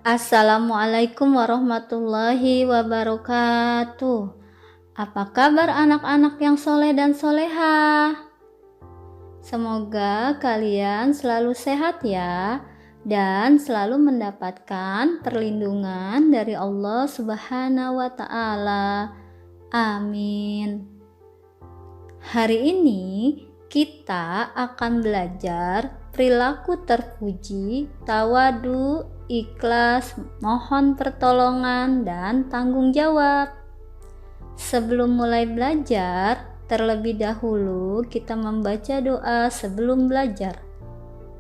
Assalamualaikum warahmatullahi wabarakatuh. Apa kabar anak-anak yang soleh dan solehah? Semoga kalian selalu sehat ya, dan selalu mendapatkan perlindungan dari Allah Subhanahu wa Ta'ala. Amin. Hari ini kita akan belajar perilaku terpuji, tawadu, ikhlas, mohon pertolongan, dan tanggung jawab. Sebelum mulai belajar, terlebih dahulu kita membaca doa sebelum belajar.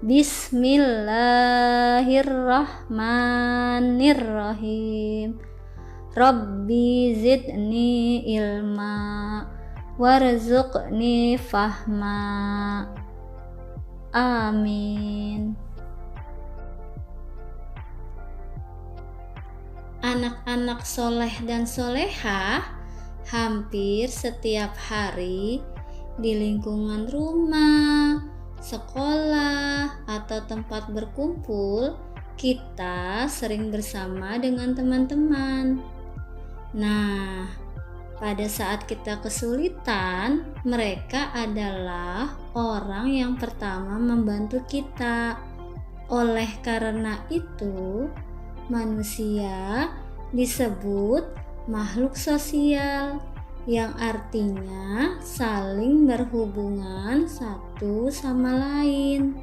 Bismillahirrahmanirrahim. Rabbi zidni ilma warzuqni fahma. Amin. Anak-anak soleh dan solehah hampir setiap hari di lingkungan rumah, sekolah, atau tempat berkumpul, kita sering bersama dengan teman-teman. Nah, pada saat kita kesulitan, mereka adalah orang yang pertama membantu kita. Oleh karena itu, manusia disebut makhluk sosial, yang artinya saling berhubungan satu sama lain.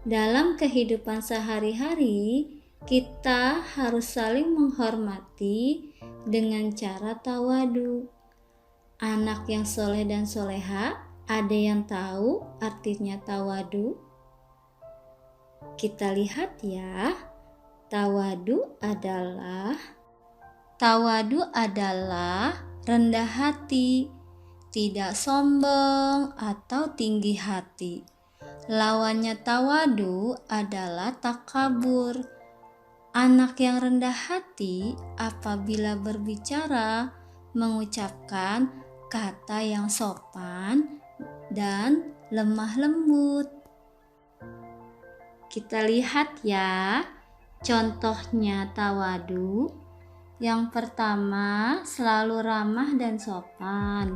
Dalam kehidupan sehari-hari, kita harus saling menghormati dengan cara tawadu. Anak yang soleh dan soleha, ada yang tahu artinya tawadu? Kita lihat ya. Tawadu adalah rendah hati, tidak sombong atau tinggi hati. Lawannya tawadu adalah takabur. Anak yang rendah hati apabila berbicara mengucapkan kata yang sopan dan lemah lembut. Kita lihat ya, contohnya tawadu. Yang pertama, selalu ramah dan sopan.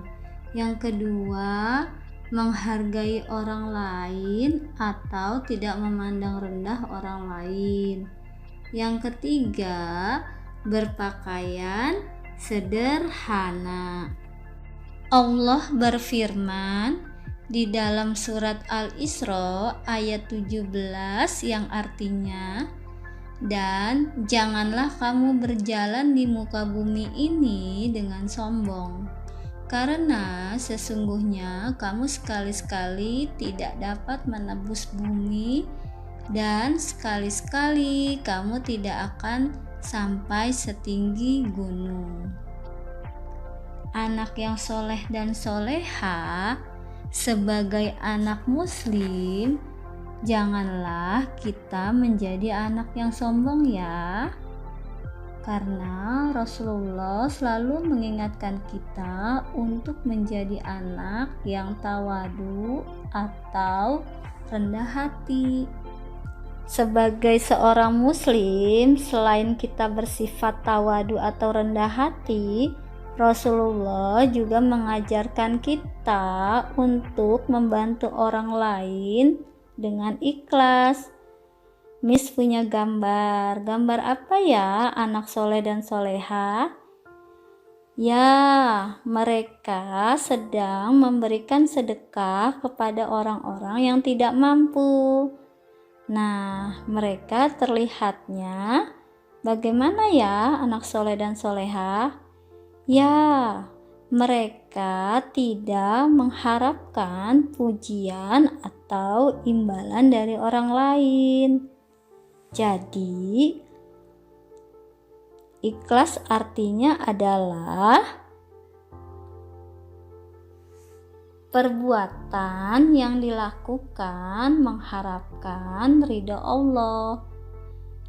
Yang kedua, menghargai orang lain atau tidak memandang rendah orang lain. Yang ketiga, berpakaian sederhana. Allah berfirman di dalam surat Al-Isra ayat 17 yang artinya, "Dan janganlah kamu berjalan di muka bumi ini dengan sombong, karena sesungguhnya kamu sekali-sekali tidak dapat menebus bumi, dan sekali-sekali kamu tidak akan sampai setinggi gunung." Anak yang soleh dan soleha, sebagai anak muslim, janganlah kita menjadi anak yang sombong ya. Karena Rasulullah selalu mengingatkan kita untuk menjadi anak yang tawadu atau rendah hati. Sebagai seorang muslim, selain kita bersifat tawadu atau rendah hati, Rasulullah juga mengajarkan kita untuk membantu orang lain dengan ikhlas. Miss punya gambar apa ya anak soleh dan soleha? Ya, mereka sedang memberikan sedekah kepada orang-orang yang tidak mampu. Nah, mereka terlihatnya bagaimana ya anak soleh dan soleha? Ya, mereka tidak mengharapkan pujian atau imbalan dari orang lain. Jadi, ikhlas artinya adalah perbuatan yang dilakukan mengharapkan ridho Allah.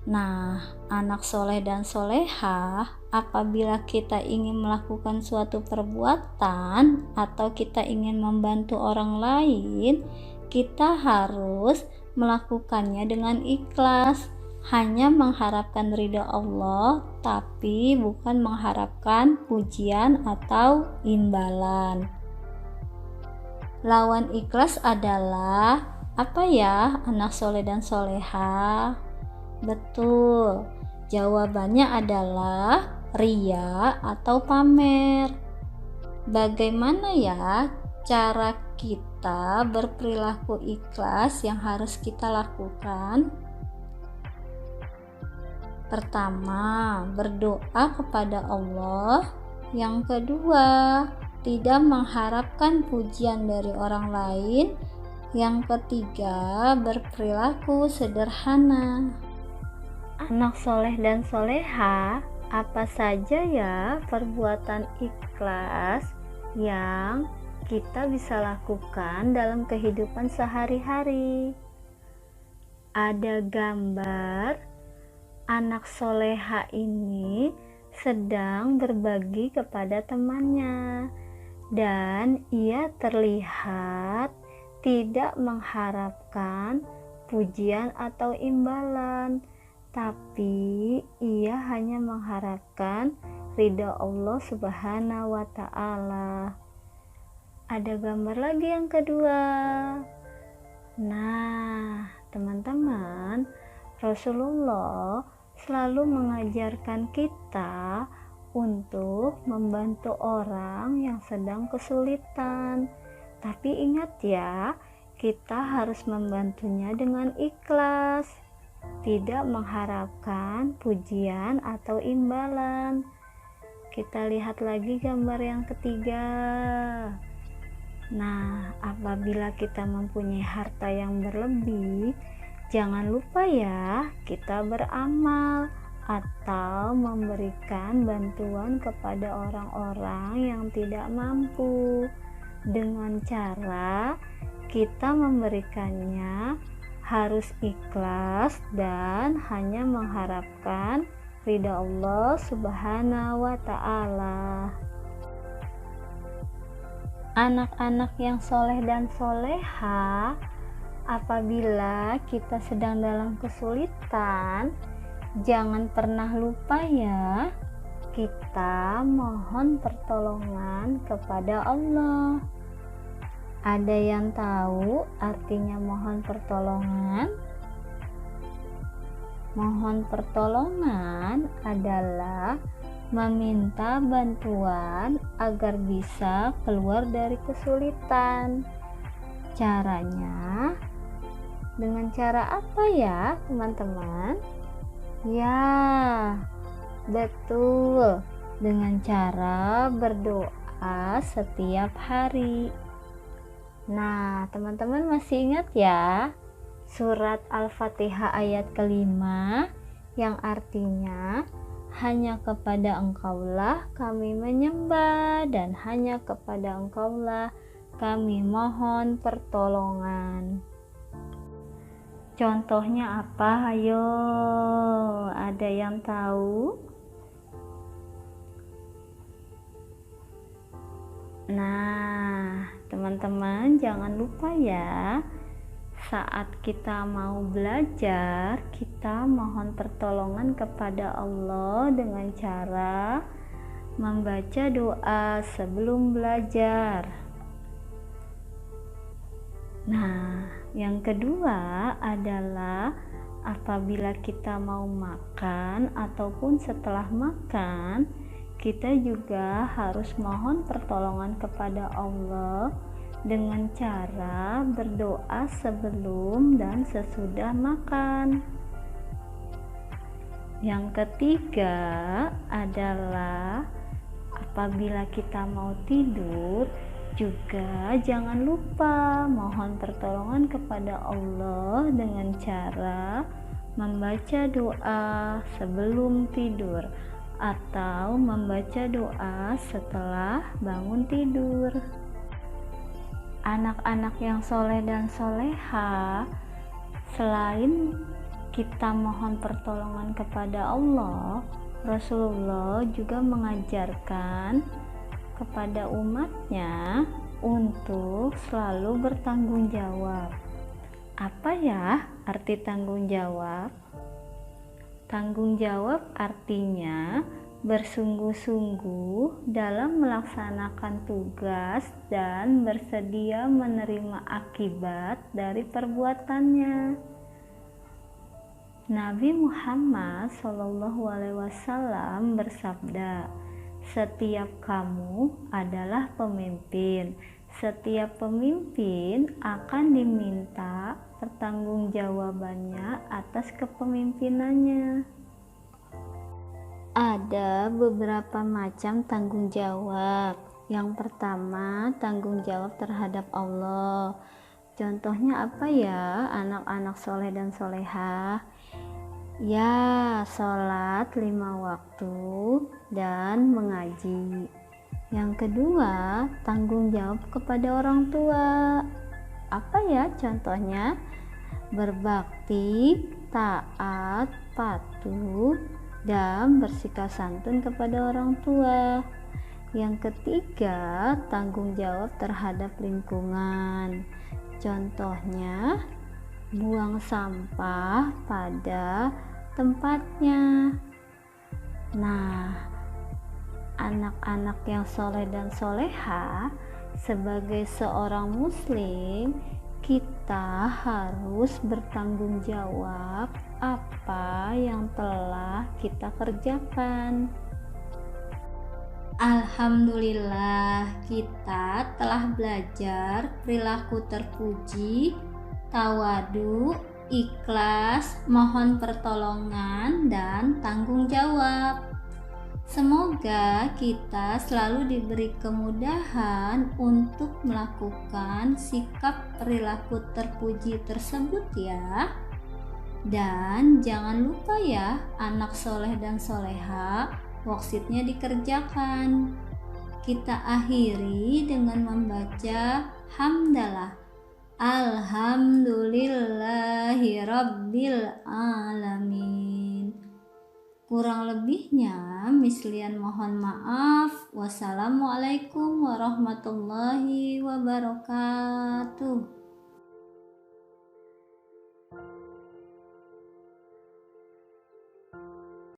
Nah, anak soleh dan solehah, apabila kita ingin melakukan suatu perbuatan atau kita ingin membantu orang lain, kita harus melakukannya dengan ikhlas. hanya mengharapkan ridha Allah, tapi bukan mengharapkan pujian atau imbalan. Lawan ikhlas adalah apa ya, anak soleh dan soleha? Betul, jawabannya adalah ria atau pamer. Bagaimana ya cara kita berperilaku ikhlas yang harus kita lakukan? Pertama, berdoa kepada Allah. Yang kedua, tidak mengharapkan pujian dari orang lain. Yang ketiga, berperilaku sederhana. Anak soleh dan soleha, apa saja ya perbuatan ikhlas yang kita bisa lakukan dalam kehidupan sehari-hari? Ada gambar anak soleha ini sedang berbagi kepada temannya, dan ia terlihat tidak mengharapkan pujian atau imbalan, tapi ia hanya mengharapkan ridha Allah Subhanahu wa Ta'ala. Ada gambar lagi yang kedua. Nah, teman-teman, Rasulullah selalu mengajarkan kita untuk membantu orang yang sedang kesulitan. Tapi ingat ya, kita harus membantunya dengan ikhlas, tidak mengharapkan pujian atau imbalan. Kita lihat lagi gambar yang ketiga. Nah, apabila kita mempunyai harta yang berlebih, jangan lupa ya, kita beramal atau memberikan bantuan kepada orang-orang yang tidak mampu. Dengan cara kita memberikannya harus ikhlas dan hanya mengharapkan ridha Allah Subhanahu wa Ta'ala. Anak-anak yang soleh dan soleha, apabila kita sedang dalam kesulitan, jangan pernah lupa ya, kita mohon pertolongan kepada Allah. Ada yang tahu artinya mohon pertolongan? Mohon pertolongan adalah meminta bantuan agar bisa keluar dari kesulitan. Caranya dengan cara apa ya, teman-teman? Ya, betul, dengan cara berdoa setiap hari. Nah, teman-teman masih ingat ya surat Al-Fatihah ayat kelima yang artinya hanya kepada Engkaulah kami menyembah dan hanya kepada Engkaulah kami mohon pertolongan. Contohnya apa? Ayo, ada yang tahu? Nah, teman-teman jangan lupa ya, saat kita mau belajar, kita mohon pertolongan kepada Allah dengan cara membaca doa sebelum belajar. Nah, yang kedua adalah apabila kita mau makan ataupun setelah makan, kita juga harus mohon pertolongan kepada Allah dengan cara berdoa sebelum dan sesudah makan. Yang ketiga adalah apabila kita mau tidur, juga jangan lupa mohon pertolongan kepada Allah dengan cara membaca doa sebelum tidur atau membaca doa setelah bangun tidur. Anak-anak yang soleh dan soleha, selain kita mohon pertolongan kepada Allah, Rasulullah juga mengajarkan kepada umatnya untuk selalu bertanggung jawab. Apa ya arti tanggung jawab? Tanggung jawab artinya bersungguh-sungguh dalam melaksanakan tugas dan bersedia menerima akibat dari perbuatannya. Nabi Muhammad SAW bersabda, "Setiap kamu adalah pemimpin. Setiap pemimpin akan diminta pertanggungjawabannya atas kepemimpinannya." Ada beberapa macam tanggung jawab. Yang pertama, tanggung jawab terhadap Allah. Contohnya apa ya, anak-anak soleh dan solehah? Ya, sholat 5 waktu dan mengaji. Yang kedua, tanggung jawab kepada orang tua. Apa ya contohnya? Berbakti, taat, patuh, dan bersikap santun kepada orang tua. Yang ketiga, tanggung jawab terhadap lingkungan. Contohnya, buang sampah pada tempatnya. Nah, anak-anak yang soleh dan soleha, sebagai seorang muslim, kita harus bertanggung jawab apa yang telah kita kerjakan. Alhamdulillah, kita telah belajar perilaku terpuji, tawadu, ikhlas, mohon pertolongan, dan tanggung jawab. Semoga kita selalu diberi kemudahan untuk melakukan sikap perilaku terpuji tersebut ya. Dan jangan lupa ya, anak soleh dan soleha, worksheetnya dikerjakan. Kita akhiri dengan membaca hamdalah. Alhamdulillahirabbil alamin. Kurang lebihnya mislian mohon maaf. Wassalamualaikum warahmatullahi wabarakatuh.